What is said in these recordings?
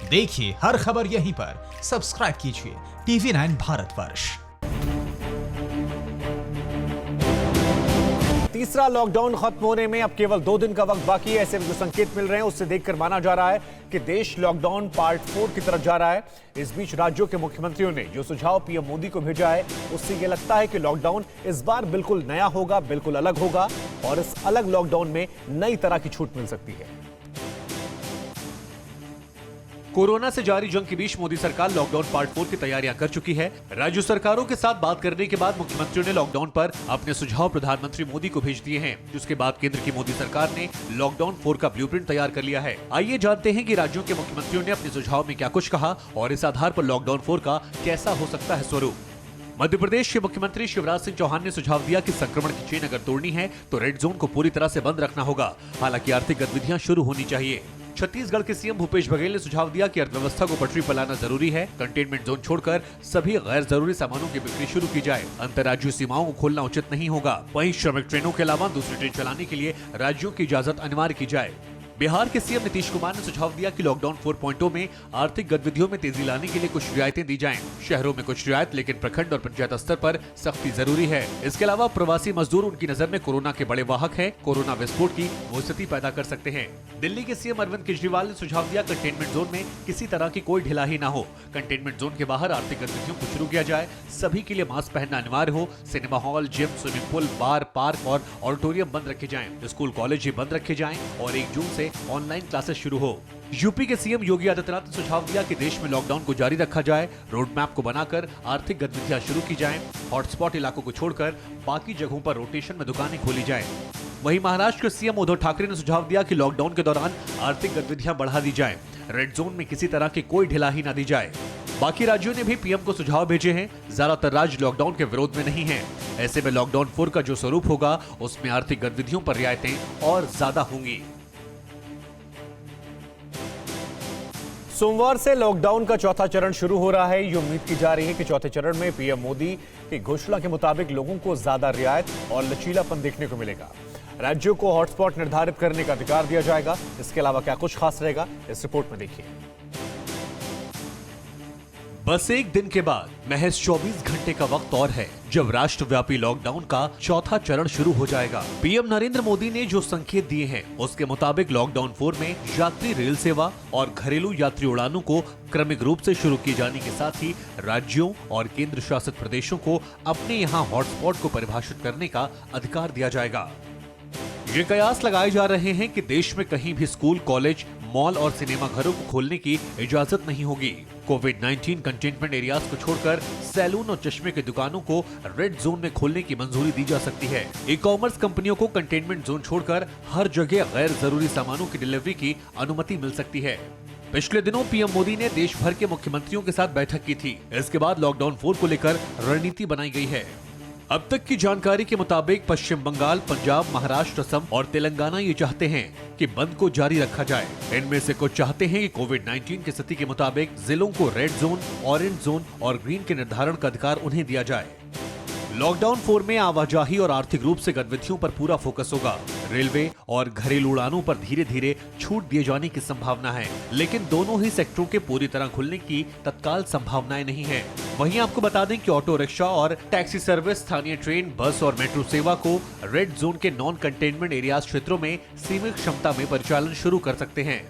देखिए हर खबर यहीं पर, सब्सक्राइब कीजिए TV9 भारतवर्ष। तीसरा लॉकडाउन खत्म होने में अब केवल 2 दिन का वक्त बाकी है। ऐसे जो संकेत मिल रहे हैं उससे देखकर माना जा रहा है कि देश लॉकडाउन पार्ट 4 की तरफ जा रहा है। इस बीच राज्यों के मुख्यमंत्रियों ने जो सुझाव पीएम मोदी को भेजा है उससे यह लगता है कि लॉकडाउन इस बार बिल्कुल नया होगा, बिल्कुल अलग होगा और इस अलग लॉकडाउन में नई तरह की छूट मिल सकती है। कोरोना से जारी जंग के बीच मोदी सरकार लॉकडाउन पार्ट 4 की तैयारियां कर चुकी है। राज्य सरकारों के साथ बात करने के बाद मुख्यमंत्रियों ने लॉकडाउन पर अपने सुझाव प्रधानमंत्री मोदी को भेज दिए हैं, जिसके बाद केंद्र की मोदी सरकार ने लॉकडाउन 4 का ब्लूप्रिंट तैयार कर लिया है। आइए जानते हैं कि राज्यों के मुख्यमंत्रियों ने अपने सुझाव में क्या कुछ कहा और इस आधार पर लॉकडाउन 4 का कैसा हो सकता है स्वरूप। मध्य प्रदेश के मुख्यमंत्री शिवराज सिंह चौहान ने सुझाव दिया कि संक्रमण की चेन अगर तोड़नी है तो रेड जोन को पूरी तरह से बंद रखना होगा, हालांकि आर्थिक गतिविधियां शुरू होनी चाहिए। छत्तीसगढ़ के सीएम भूपेश बघेल ने सुझाव दिया कि अर्थव्यवस्था को पटरी पर लाना जरूरी है। कंटेनमेंट जोन छोड़कर सभी गैर जरूरी सामानों की बिक्री शुरू की जाए। अंतर्राज्यीय सीमाओं को खोलना उचित नहीं होगा। वहीं श्रमिक ट्रेनों के अलावा दूसरी ट्रेन चलाने के लिए राज्यों की इजाजत अनिवार्य की जाए। बिहार के सीएम नीतीश कुमार ने सुझाव दिया कि लॉकडाउन 4.0 में आर्थिक गतिविधियों में तेजी लाने के लिए कुछ रियायतें दी जाएं। शहरों में कुछ रियायत, लेकिन प्रखंड और पंचायत स्तर पर सख्ती जरूरी है। इसके अलावा प्रवासी मजदूर उनकी नजर में कोरोना के बड़े वाहक हैं। कोरोना विस्फोट की वो स्थिति पैदा कर सकते हैं। दिल्ली के सीएम अरविंद केजरीवाल ने सुझाव दिया कंटेनमेंट जोन में किसी तरह की कोई ढिलाई न हो। कंटेनमेंट जोन के बाहर आर्थिक गतिविधियों को शुरू किया जाए। सभी के लिए मास्क पहनना अनिवार्य हो। Cinema hall, gym, swimming pool, bar, park और ऑडिटोरियम बंद रखे जाएं। स्कूल, कॉलेज बंद रखे जाएं और 1 जून से ऑनलाइन क्लासेस शुरू हो। यूपी के सीएम योगी आदित्यनाथ ने सुझाव दिया कि देश में लॉकडाउन को जारी रखा जाए। रोड मैप को बनाकर आर्थिक गतिविधियां शुरू की जाएं। हॉटस्पॉट इलाकों को छोड़कर बाकी जगहों पर रोटेशन में दुकानें खोली जाएं। वहीं महाराष्ट्र के सीएम उद्धव ठाकरे ने सुझाव दिया कि लॉकडाउन के दौरान आर्थिक गतिविधियां बढ़ा दी जाएं। रेड जोन में किसी तरह की कोई ढिलाई न दी जाए। बाकी राज्यों ने भी पीएम को सुझाव भेजे हैं। ज्यादातर राज्य लॉकडाउन के विरोध में नहीं हैं। ऐसे में लॉकडाउन 4 का जो स्वरूप होगा उसमें आर्थिक गतिविधियों पर रियायतें और ज्यादा होंगी। सोमवार से लॉकडाउन का चौथा चरण शुरू हो रहा है। ये उम्मीद की जा रही है कि चौथे चरण में पीएम मोदी की घोषणा के मुताबिक लोगों को ज्यादा रियायत और लचीलापन देखने को मिलेगा। राज्यों को हॉटस्पॉट निर्धारित करने का अधिकार दिया जाएगा। इसके अलावा क्या कुछ खास रहेगा, इस रिपोर्ट में देखिए। बस एक दिन के बाद महज 24 घंटे का वक्त और है जब राष्ट्रव्यापी लॉकडाउन का चौथा चरण शुरू हो जाएगा। पीएम नरेंद्र मोदी ने जो संकेत दिए हैं उसके मुताबिक लॉकडाउन 4 में यात्री रेल सेवा और घरेलू यात्री उड़ानों को क्रमिक रूप से शुरू किए जाने के साथ ही राज्यों और केंद्र शासित प्रदेशों को अपने यहाँ हॉटस्पॉट को परिभाषित करने का अधिकार दिया जाएगा। ये कयास लगाए जा रहे हैं कि देश में कहीं भी स्कूल, कॉलेज, मॉल और सिनेमा घरों को खोलने की इजाजत नहीं होगी। कोविड-19 कंटेनमेंट एरियाज को छोड़कर सैलून और चश्मे की दुकानों को रेड जोन में खोलने की मंजूरी दी जा सकती है। ई कॉमर्स कंपनियों को कंटेनमेंट जोन छोड़कर हर जगह गैर जरूरी सामानों की डिलीवरी की अनुमति मिल सकती है। पिछले दिनों पीएम मोदी ने देश भर के मुख्यमंत्रियों के साथ बैठक की थी। इसके बाद लॉकडाउन 4 को लेकर रणनीति बनाई गई है। अब तक की जानकारी के मुताबिक पश्चिम बंगाल, पंजाब, महाराष्ट्र, असम और तेलंगाना ये चाहते हैं कि बंद को जारी रखा जाए। इनमें से कुछ चाहते हैं कि कोविड-19 की स्थिति के मुताबिक जिलों को रेड जोन, ऑरेंज जोन और ग्रीन के निर्धारण का अधिकार उन्हें दिया जाए। लॉकडाउन 4 में आवाजाही और आर्थिक रूप से गतिविधियों पर पूरा फोकस होगा। रेलवे और घरेलू उड़ानों पर धीरे धीरे छूट दिए जाने की संभावना है, लेकिन दोनों ही सेक्टरों के पूरी तरह खुलने की तत्काल संभावनाएं नहीं है। वहीं आपको बता दें कि ऑटो रिक्शा और टैक्सी सर्विस, स्थानीय ट्रेन, बस और मेट्रो सेवा को रेड जोन के नॉन कंटेनमेंट एरियाज क्षेत्रों में सीमित क्षमता में परिचालन शुरू कर सकते हैं।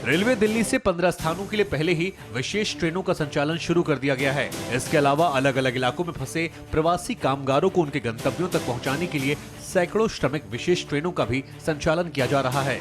रेलवे दिल्ली से 15 स्थानों के लिए पहले ही विशेष ट्रेनों का संचालन शुरू कर दिया गया है। इसके अलावा अलग अलग इलाकों में फंसे प्रवासी कामगारों को उनके गंतव्यों तक पहुंचाने के लिए सैकड़ों श्रमिक विशेष ट्रेनों का भी संचालन किया जा रहा है।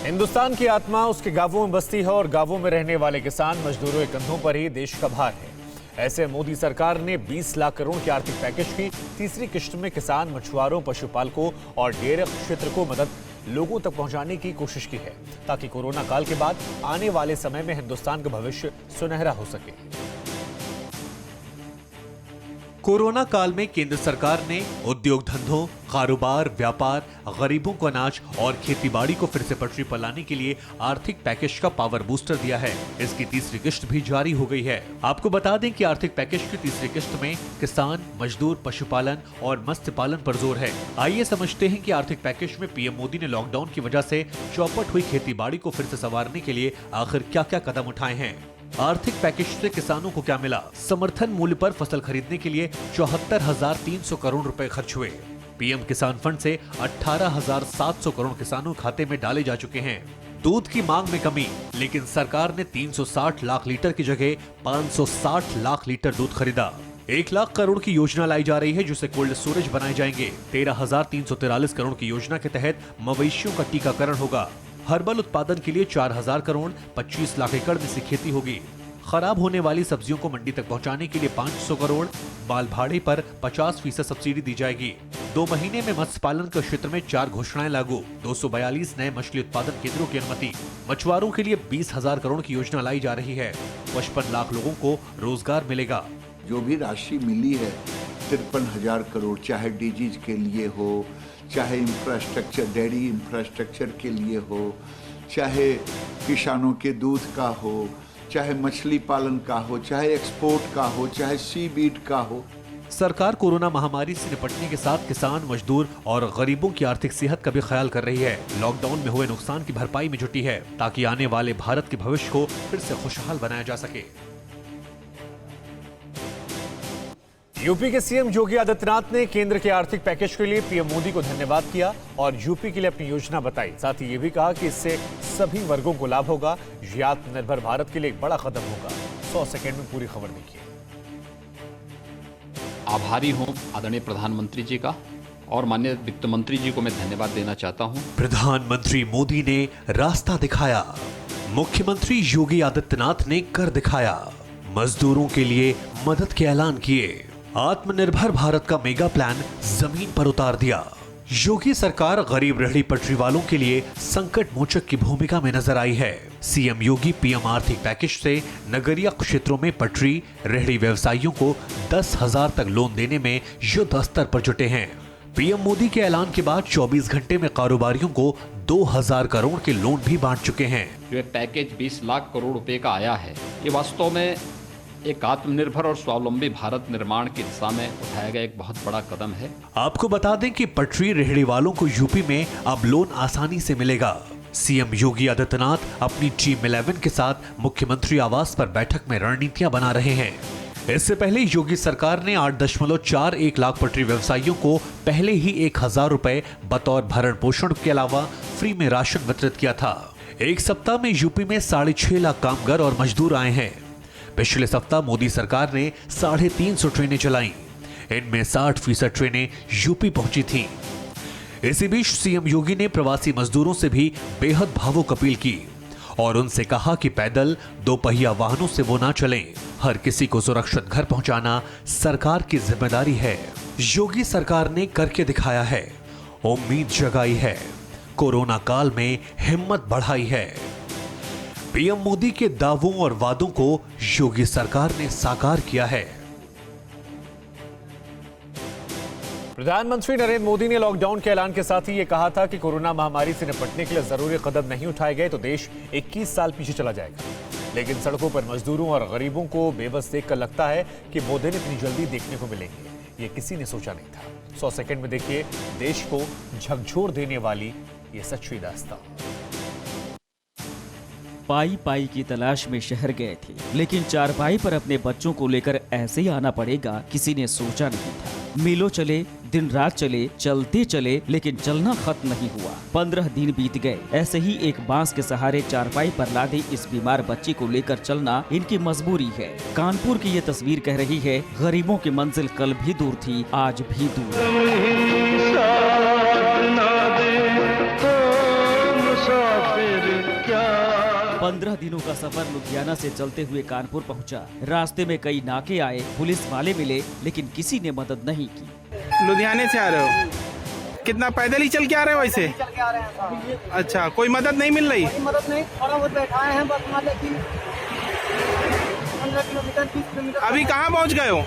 हिंदुस्तान की आत्मा उसके गांवों में बसती है और गांवों में रहने वाले किसान मजदूरों के कंधों पर ही देश का भार है। ऐसे मोदी सरकार ने 20 लाख करोड़ के आर्थिक पैकेज की तीसरी किश्त में किसान, मछुआरों, पशुपालकों और डेयरी क्षेत्र को मदद लोगों तक पहुंचाने की कोशिश की है, ताकि कोरोना काल के बाद आने वाले समय में हिंदुस्तान का भविष्य सुनहरा हो सके। कोरोना काल में केंद्र सरकार ने उद्योग धंधों, कारोबार, व्यापार, गरीबों को अनाज और खेतीबाड़ी को फिर से पटरी पर लाने के लिए आर्थिक पैकेज का पावर बूस्टर दिया है। इसकी तीसरी किश्त भी जारी हो गई है। आपको बता दें कि आर्थिक पैकेज की तीसरी किश्त में किसान, मजदूर, पशुपालन और मत्स्य पालन पर जोर है। आइए समझते हैं कि आर्थिक पैकेज में पीएम मोदी ने लॉकडाउन की वजह से चौपट हुई खेतीबाड़ी को फिर से संवारने के लिए आखिर क्या क्या कदम उठाए हैं। आर्थिक पैकेज से किसानों को क्या मिला? समर्थन मूल्य पर फसल खरीदने के लिए 74,300 करोड़ रुपए खर्च हुए। पीएम किसान फंड से 18,700 करोड़ किसानों के खाते में डाले जा चुके हैं। दूध की मांग में कमी, लेकिन सरकार ने 360 लाख लीटर की जगह 560 लाख लीटर दूध खरीदा। 1 लाख करोड़ की योजना लाई जा रही है, जिससे कोल्ड स्टोरेज बनाए जाएंगे। 13,343 करोड़ की योजना के तहत मवेशियों का टीकाकरण होगा। हर्बल उत्पादन के लिए 4,000 करोड़, 25 लाख एकड़ में से खेती होगी। खराब होने वाली सब्जियों को मंडी तक पहुंचाने के लिए 500 करोड़, माल भाड़े पर 50% सब्सिडी दी जाएगी। 2 महीने में मत्स्य पालन के क्षेत्र में 4 घोषणाएं लागू। 242 नए मछली उत्पादन केंद्रों की अनुमति। मछुआरों के लिए 20,000 करोड़ की योजना लाई जा रही है। 55 लाख लोगों को रोजगार मिलेगा। जो भी राशि मिली है 53,000 करोड़, चाहे डीजीज के लिए हो, चाहे इंफ्रास्ट्रक्चर, डेयरी इंफ्रास्ट्रक्चर के लिए हो, चाहे किसानों के दूध का हो, चाहे मछली पालन का हो, चाहे एक्सपोर्ट का हो, चाहे सी बीट का हो। सरकार कोरोना महामारी से निपटने के साथ किसान, मजदूर और गरीबों की आर्थिक सेहत का भी ख्याल कर रही है। लॉकडाउन में हुए नुकसान की भरपाई में जुटी है, ताकि आने वाले भारत के भविष्य को फिर से खुशहाल बनाया जा सके। यूपी के सीएम योगी आदित्यनाथ ने केंद्र के आर्थिक पैकेज के लिए पीएम मोदी को धन्यवाद किया और यूपी के लिए अपनी योजना बताई। साथ ही ये भी कहा कि इससे सभी वर्गों को लाभ होगा। ये आत्मनिर्भर भारत के लिए एक बड़ा कदम होगा। 100 सेकंड में पूरी खबर देखिए। आभारी हूं आदरणीय प्रधानमंत्री जी का और माननीय वित्त मंत्री जी को मैं धन्यवाद देना चाहता हूं। प्रधानमंत्री मोदी ने रास्ता दिखाया, मुख्यमंत्री योगी आदित्यनाथ ने कर दिखाया, मजदूरों के लिए मदद के ऐलान किए, आत्मनिर्भर भारत का मेगा प्लान जमीन पर उतार दिया। योगी सरकार गरीब रेहड़ी पटरी वालों के लिए संकट मोचक की भूमिका में नजर आई है। सीएम योगी पीएम आर्थिक पैकेज से नगरीय क्षेत्रों में पटरी रेहड़ी व्यवसायियों को 10,000 तक लोन देने में युद्ध स्तर पर जुटे हैं। पीएम मोदी के ऐलान के बाद 24 घंटे में कारोबारियों को 2,000 करोड़ के लोन भी बांट चुके हैं। जो पैकेज 20 लाख करोड़ रुपए का आया है, ये वास्तव में एक आत्मनिर्भर और स्वावलंबी भारत निर्माण की दिशा में उठाया गया एक बहुत बड़ा कदम है। आपको बता दें कि पटरी रेहड़ी वालों को यूपी में अब लोन आसानी से मिलेगा। सीएम योगी आदित्यनाथ अपनी टीम 11 के साथ मुख्यमंत्री आवास पर बैठक में रणनीतियां बना रहे हैं। इससे पहले योगी सरकार ने 8.41 लाख पटरी व्यवसायियों को पहले ही 1,000 रुपए बतौर भरण पोषण के अलावा फ्री में राशन वितरित किया था। एक सप्ताह में यूपी में 6.5 लाख कामगार और मजदूर आए हैं। पिछले सप्ताह मोदी सरकार ने 350 ट्रेनें चलाई। इनमें 60% ट्रेनें यूपी पहुंची थीं। इसी बीच सीएम योगी ने प्रवासी मजदूरों से भी बेहद भावुक अपील की और उनसे कहा कि पैदल, 2 पहिया वाहनों से वो ना चलें। हर किसी को सुरक्षित घर पहुंचाना सरकार की जिम्मेदारी है। योगी सरकार ने करके दिखाया है, उम्मीद जगाई है, कोरोना काल में हिम्मत बढ़ाई है। पीएम मोदी के दावों और वादों को योगी सरकार ने साकार किया है। प्रधानमंत्री नरेंद्र मोदी ने लॉकडाउन के ऐलान के साथ ही ये कहा था कि कोरोना महामारी से निपटने के लिए जरूरी कदम नहीं उठाए गए तो देश 21 साल पीछे चला जाएगा। लेकिन सड़कों पर मजदूरों और गरीबों को बेबस देखकर लगता है कि वो दिन इतनी जल्दी देखने को मिलेंगे। ये किसी ने सोचा नहीं था। 100 सेकंड में देखिए देश को झकझोर देने वाली ये सच्ची दास्तान। पाई पाई की तलाश में शहर गए थे, लेकिन चारपाई पर अपने बच्चों को लेकर ऐसे ही आना पड़ेगा किसी ने सोचा नहीं था। मीलों चले, दिन रात चले, चलते चले, लेकिन चलना खत्म नहीं हुआ। 15 दिन बीत गए। ऐसे ही एक बांस के सहारे चारपाई पर लादे इस बीमार बच्ची को लेकर चलना इनकी मजबूरी है। कानपुर की ये तस्वीर कह रही है, गरीबों की मंजिल कल भी दूर थी, आज भी दूर। 15 दिनों का सफर लुधियाना से चलते हुए कानपुर पहुंचा। रास्ते में कई नाके आए, पुलिस वाले मिले, लेकिन किसी ने मदद नहीं की। लुधियाने से आ रहे हो? कितना पैदल ही चल के आ रहे हो वैसे? चल के आ रहे हैं। अच्छा, कोई मदद नहीं मिल रही? मदद नहीं, थोड़ा बहुत बैठाए हैं बस, 15 किलोमीटर 20 किलोमीटर। अभी कहाँ पहुँच गए हो?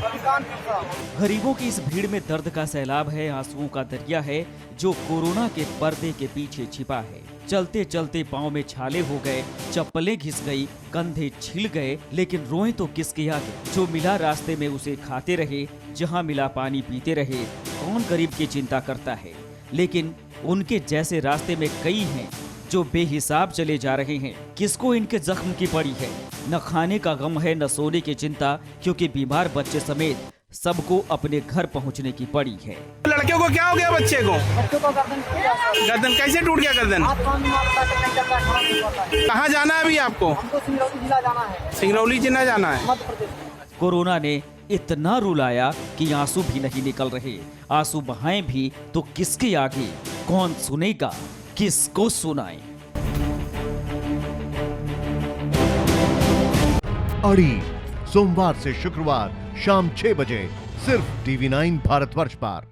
गरीबों की इस भीड़ में दर्द का सैलाब है, आंसुओं का दरिया है जो कोरोना के पर्दे के पीछे छिपा है। चलते चलते पाँव में छाले हो गए, चप्पलें घिस गई, कंधे छिल गए, लेकिन रोए तो किसके आगे? जो मिला रास्ते में उसे खाते रहे, जहाँ मिला पानी पीते रहे। कौन गरीब की चिंता करता है? लेकिन उनके जैसे रास्ते में कई हैं जो बेहिसाब चले जा रहे हैं। किसको इनके जख्म की पड़ी है? न खाने का गम है, न सोने की चिंता, क्योंकि बीमार बच्चे समेत सबको अपने घर पहुंचने की पड़ी है। लड़के को क्या हो गया? बच्चे को बच्चों का गर्दन टूट गया सर। गर्दन कैसे टूट गया? गर्दन हाथ पाँव में मार काट के नहीं चल रहा, खड़ा नहीं हुआ था। कहाँ जाना है अभी आपको? हमको सिंगरौली जिला जाना है, सिंगरौली जिला जाना है। मध्य प्रदेश। कोरोना ने इतना रुलाया कि आंसू भी नहीं निकल रहे। आंसू बहाएं भी तो किसके आगे? कौन सुनेगा? किसको सुनाए? अड़ी सोमवार से शुक्रवार शाम 6 बजे सिर्फ TV9 भारतवर्ष पर।